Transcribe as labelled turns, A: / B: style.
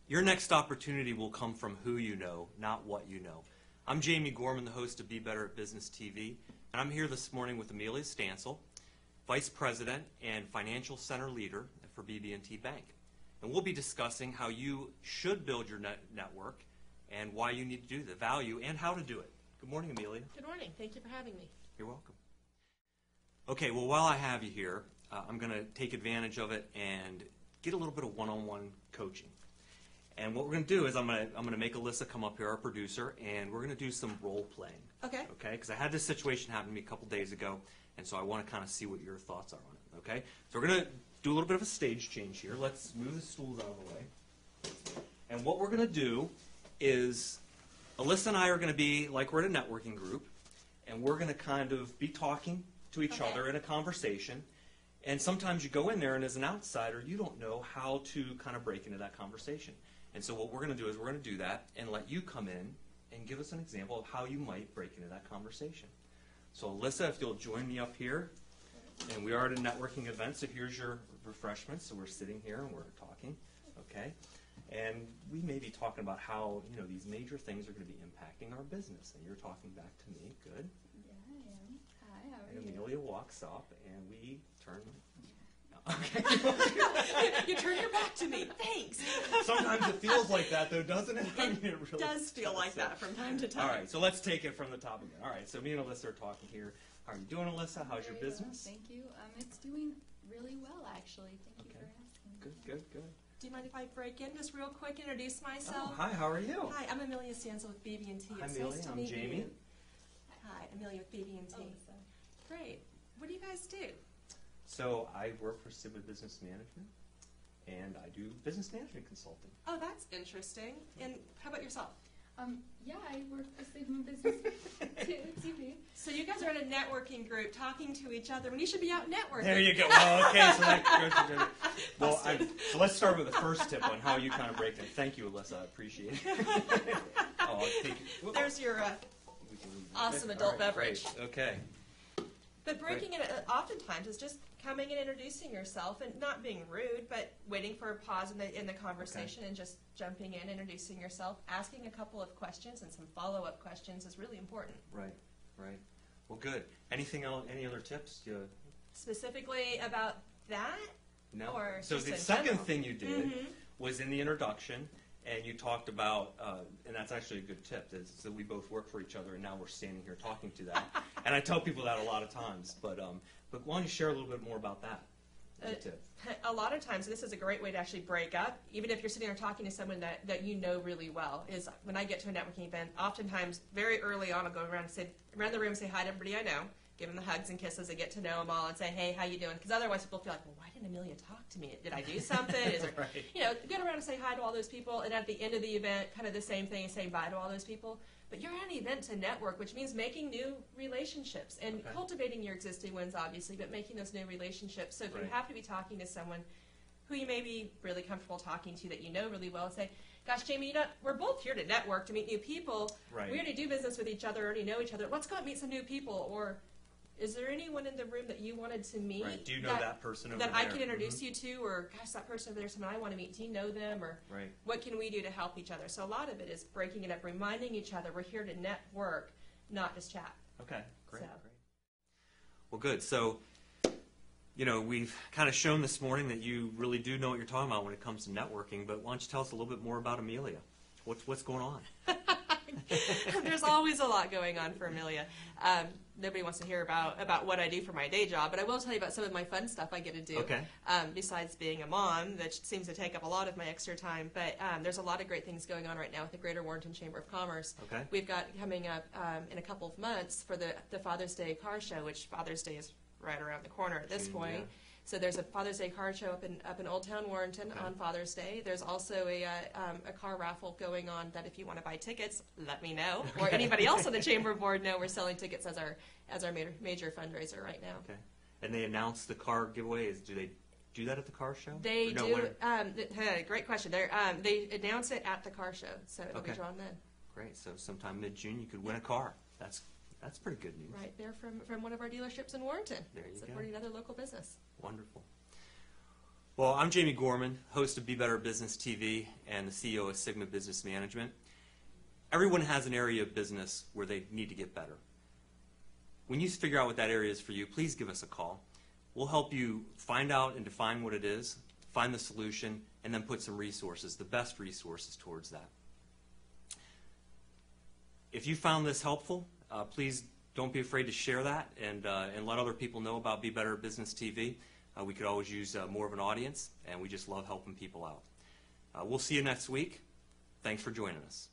A: Your next opportunity will come from who you know, not what you know. I'm Jamie Gorman, the host of Be Better at Business TV, and I'm here this morning with Amelia Stansel, Vice President and Financial Center Leader for BB&T Bank. And we'll be discussing how you should build your network and why you need to do the value and how to do it. Good morning, Amelia.
B: Good morning. Thank you for having me.
A: You're welcome. Okay, well, while I have you here, I'm going to take advantage of it and get a little bit of one-on-one coaching. And what we're going to do is I'm going to make Alyssa come up here, our producer, and we're going to do some role playing.
B: Okay.
A: Okay? Because I had this situation happen to me a couple days ago, and so I want to kind of see what your thoughts are on it. Okay? So we're going to do a little bit of a stage change here. Let's move the stools out of the way. And what we're going to do is Alyssa and I are going to be like we're in a networking group, and we're going to kind of be talking to each other in a conversation. And sometimes you go in there, and as an outsider, you don't know how to kind of break into that conversation. And so what we're going to do is we're going to do that and let you come in and give us an example of how you might break into that conversation. So Alyssa, if you'll join me up here, and we are at a networking event, so here's your refreshments. So we're sitting here and we're talking, okay? And we may be talking about how, you know, these major things are going to be impacting our business. And you're talking back to me, good?
C: Yeah, I am. Hi, how are
A: And
C: you?
A: Amelia walks up and we turn.
B: Okay. You turn your back to me. Thanks.
A: Sometimes it feels like that, though, doesn't it? I mean, it really
B: does feel like that from time to time.
A: All right, so let's take it from the top again. All right, so me and Alyssa are talking here. How are you doing, Alyssa? How's your
C: Very well,
A: business?
C: thank you. It's doing really well, actually. Thank you
A: Okay.
C: for asking.
A: Good.
B: Do you mind if I break in just real quick, introduce
A: Oh,
B: myself?
A: hi, how are you?
B: Hi, I'm Amelia Stansel with BB&T.
A: Hi,
B: It's
A: Amelia.
B: nice to
A: I'm
B: meet
A: Jamie.
B: you. Hi, Amelia with BB&T.
C: Alyssa.
B: Great. What do you guys do?
A: So I work for Sigma Business Management, and I do business management consulting.
B: Oh, that's interesting. And how about yourself?
C: Yeah, I work for Sigma Business TV.
B: So you guys are in a networking group talking to each other when you should be out networking.
A: There you go. Well, okay, so that goes to well, so let's start with the first tip on how you kind of break it. Thank you, Alyssa. I appreciate it. Oh, I'll take it. Whoop.
B: There's your
A: We can leave that.
B: awesome
A: All
B: adult
A: right,
B: beverage.
A: great. Okay.
B: But breaking it oftentimes is just coming and introducing yourself and not being rude, but waiting for a pause in the conversation and just jumping in, introducing yourself, asking a couple of questions and some follow-up questions is really important.
A: Right. Well, good. Anything else? Any other tips?
B: Specifically about that?
A: No.
B: Or
A: So
B: just
A: the
B: in
A: second
B: general?
A: thing you did
B: Mhm.
A: was in the introduction, and you talked about, and that's actually a good tip, is that we both work for each other, and now we're standing here talking to that. And I tell people that a lot of times, but why don't you share a little bit more about that as a tip?
B: A lot of times, this is a great way to actually break up, even if you're sitting there talking to someone that you know really well, is when I get to a networking event, oftentimes very early on I'll go around the room and say hi to everybody I know, give them the hugs and kisses and get to know them all and say, hey, how you doing? Because otherwise people feel like, well, why didn't Amelia talk to me? Did I do something? Is there,
A: Right.
B: you know, get around and say hi to all those people, and at the end of the event, kind of the same thing, saying bye to all those people. But you're at an event to network, which means making new relationships and
A: Okay.
B: cultivating your existing ones, obviously, but making those new relationships. So if you
A: Right.
B: have to be talking to someone who you may be really comfortable talking to that you know really well, and say, gosh, Jamie, we're both here to network, to meet new people.
A: Right.
B: We already do business with each other, already know each other. Let's go and meet some new people. Or is there anyone in the room that you wanted to meet
A: Right. Do you know that person over
B: that
A: there?
B: I can introduce you to? Or, gosh, that person over there is someone I want to meet. Do you know them? Or
A: Right.
B: what can we do to help each other? So a lot of it is breaking it up, reminding each other we're here to network, not just chat.
A: Okay. Great.
B: So.
A: Great. Well, good. So, you know, we've kind of shown this morning that you really do know what you're talking about when it comes to networking. But why don't you tell us a little bit more about Amelia? What's going on?
B: There's always a lot going on for Amelia. Nobody wants to hear about what I do for my day job, but I will tell you about some of my fun stuff I get to do.
A: Okay.
B: Besides being a mom, that seems to take up a lot of my extra time. But there's a lot of great things going on right now with the Greater Warrenton Chamber of Commerce.
A: Okay.
B: We've got coming up in a couple of months for the Father's Day car show, which Father's Day is right around the corner at this
A: June,
B: point.
A: yeah.
B: So there's a Father's Day card show up in Old Town Warrenton
A: Okay.
B: on Father's Day. There's also a car raffle going on that if you want to buy tickets, let me know. Or anybody else on the Chamber Board know. We're selling tickets as our major fundraiser right now.
A: Okay. And they announce the car giveaways. Do they do that at the car show?
B: They
A: Or no,
B: do.
A: when-
B: Great question. They announce it at the car show, so it'll
A: Okay.
B: be drawn then.
A: Great. So sometime mid-June you could win a car. That's pretty good news.
B: Right there from one of our dealerships in Warrenton,
A: There you go.
B: supporting another local business.
A: Wonderful. Well, I'm Jamie Gorman, host of Be Better Business TV and the CEO of Sigma Business Management. Everyone has an area of business where they need to get better. When you figure out what that area is for you, please give us a call. We'll help you find out and define what it is, find the solution, and then put some resources, the best resources towards that. If you found this helpful, please don't be afraid to share that and let other people know about Be Better Business TV. We could always use more of an audience, and we just love helping people out. We'll see you next week. Thanks for joining us.